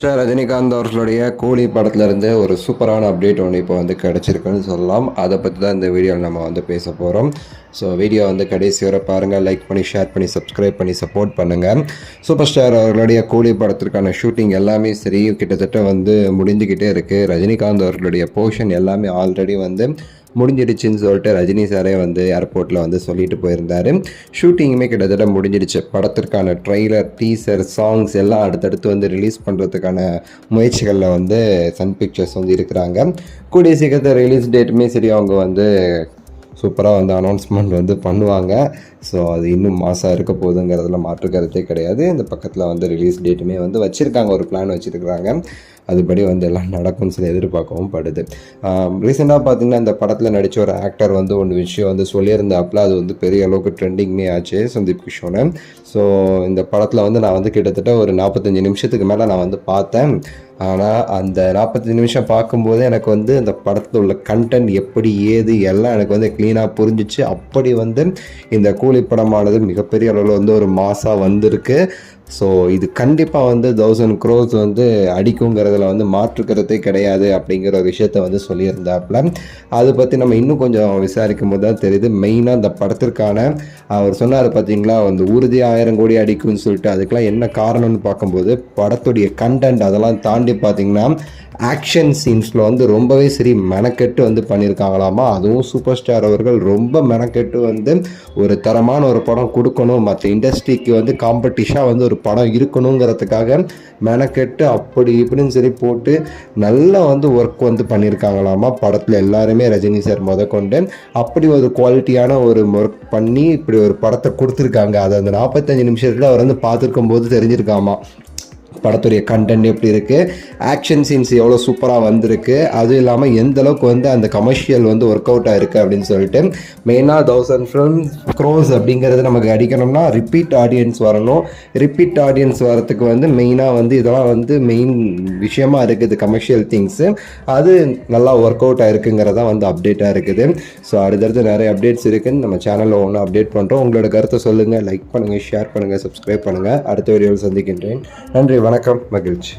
ரஜினிகாந்த் அவர்களுடைய கூலி படத்துலேருந்து ஒரு சூப்பரான அப்டேட் ஒன்று இப்போ வந்து கிடச்சிருக்குன்னு சொல்லலாம். அதை பற்றி தான் இந்த வீடியோவில் நம்ம வந்து பேச போகிறோம். ஸோ வீடியோ வந்து கடைசி வரை பாருங்கள், லைக் பண்ணி ஷேர் பண்ணி சப்ஸ்கிரைப் பண்ணி சப்போர்ட் பண்ணுங்கள். சூப்பர் ஸ்டார் அவர்களுடைய கூலி படத்திற்கான ஷூட்டிங் எல்லாமே சரி கிட்டத்தட்ட வந்து முடிஞ்சுக்கிட்டே இருக்குது. ரஜினிகாந்த் அவர்களுடைய போர்ஷன் எல்லாமே ஆல்ரெடி வந்து முடிஞ்சிடுச்சுன்னு சொல்லிட்டு ரஜினி சாரே வந்து ஏர்போர்ட்டில் வந்து சொல்லிட்டு போயிருந்தார். ஷூட்டிங்குமே கிட்டத்தட்ட முடிஞ்சிடுச்சு. படத்திற்கான ட்ரெய்லர், டீசர், சாங்ஸ் எல்லாம் அடுத்தடுத்து வந்து ரிலீஸ் பண்ணுறதுக்கான முயற்சிகளில் வந்து சன் பிக்சர்ஸ் வந்து இருக்கிறாங்க. கூடிய சீக்கிரத்தை ரிலீஸ் டேட்டுமே சரி அவங்க வந்து சூப்பராக வந்து அனௌன்ஸ்மெண்ட் வந்து பண்ணுவாங்க. ஸோ அது இன்னும் மாதம் இருக்க போகுதுங்கிறதுல மாற்று கருத்தே கிடையாது. இந்த பக்கத்தில் வந்து ரிலீஸ் டேட்டுமே வந்து வச்சுருக்காங்க, ஒரு பிளான் வச்சுருக்குறாங்க. அதுபடி வந்து எல்லாம் நடக்கும்னு சொல்லி எதிர்பார்க்கவும் படுது. ரீசெண்டாக பார்த்திங்கன்னா இந்த படத்தில் நடித்த ஒரு ஆக்டர் வந்து ஒன்று விஷயம் வந்து சொல்லியிருந்தாப்புல, அது வந்து பெரிய அளவுக்கு ட்ரெண்டிங்மே ஆச்சு, சந்தீப் கிஷோனை. ஸோ இந்த படத்தில் வந்து நான் வந்து கிட்டத்தட்ட ஒரு 45 நிமிஷத்துக்கு மேலே நான் வந்து பார்த்தேன். ஆனால் அந்த 45 நிமிஷம் பார்க்கும்போது எனக்கு வந்து அந்த படத்தில் உள்ள கண்டென்ட் எப்படி ஏது எல்லாம் எனக்கு வந்து க்ளீனாக புரிஞ்சிச்சு. அப்படி வந்து இந்த கூலி படமானது மிகப்பெரிய அளவில் வந்து ஒரு மாசாக வந்திருக்கு. ஸோ இது கண்டிப்பாக வந்து 1000 crores வந்து அடிக்குங்கிறதுல வந்து மாற்றுக்கிறதே கிடையாது அப்படிங்கிற ஒரு விஷயத்த வந்து சொல்லியிருந்தாப்புல. அதை பற்றி நம்ம இன்னும் கொஞ்சம் விசாரிக்கும் போது தான் தெரியுது. மெயினாக இந்த படத்திற்கான அவர் சொன்னார் பார்த்தீங்களா, வந்து உறுதி 1000 கோடி அடிக்கும்னு சொல்லிட்டு. அதுக்கெலாம் என்ன காரணம்னு பார்க்கும்போது படத்துடைய கண்டென்ட் அதெல்லாம் தாண்டி பார்த்திங்கன்னா ஆக்ஷன் சீன்ஸில் வந்து ரொம்பவே சரி மெனக்கெட்டு வந்து பண்ணியிருக்காங்களாமா. அதுவும் சூப்பர் ஸ்டார் அவர்கள் ரொம்ப மெனக்கெட்டு வந்து ஒரு தரமான ஒரு படம் கொடுக்கணும், மற்ற இண்டஸ்ட்ரிக்கு வந்து காம்படிஷனாக வந்து ஒரு படம் இருக்கணுங்கிறதுக்காக மெனக்கெட்டு அப்படி இப்படின்னு சரி போட்டு நல்லா வந்து ஒர்க் வந்து பண்ணியிருக்காங்களாமா. படத்தில் எல்லாருமே ரஜினி சார் கொண்டு அப்படி ஒரு குவாலிட்டியான ஒரு ஒர்க் பண்ணி இப்படி ஒரு படத்தை கொடுத்துருக்காங்க. அதை அந்த 45 நிமிஷத்தில் அவர் வந்து பார்த்துருக்கும் போது தெரிஞ்சிருக்காமா படத்துடைய கண்டென்ட் எப்படி இருக்குது, ஆக்ஷன் சீன்ஸ் எவ்வளோ சூப்பராக வந்திருக்கு, அதுவும் இல்லாமல் எந்த அளவுக்கு வந்து அந்த கமர்ஷியல் வந்து ஒர்க் அவுட் ஆகிருக்கு அப்படின்னு சொல்லிட்டு. மெயினாக 1000 crores அப்படிங்கிறது நமக்கு அடிக்கணும்னா ரிப்பீட் ஆடியன்ஸ் வரணும். ரிப்பீட் ஆடியன்ஸ் வரத்துக்கு வந்து மெயினாக வந்து இதெல்லாம் வந்து மெயின் விஷயமா இருக்குது, கமர்ஷியல் திங்ஸு. அது நல்லா ஒர்க் அவுட் ஆகிருக்குங்கிறதா வந்து அப்டேட்டாக இருக்குது. ஸோ அடுத்தடுத்து நிறைய அப்டேட்ஸ் இருக்குதுன்னு நம்ம சேனலில் ஒன்று அப்டேட் பண்ணுறோம். உங்களோட கருத்தை சொல்லுங்கள், லைக் பண்ணுங்கள், ஷேர் பண்ணுங்கள், சப்ஸ்கிரைப் பண்ணுங்கள். அடுத்த வீடியோவில் சந்திக்கின்றேன். நன்றி, வணக்கம், மகிழ்ச்சி.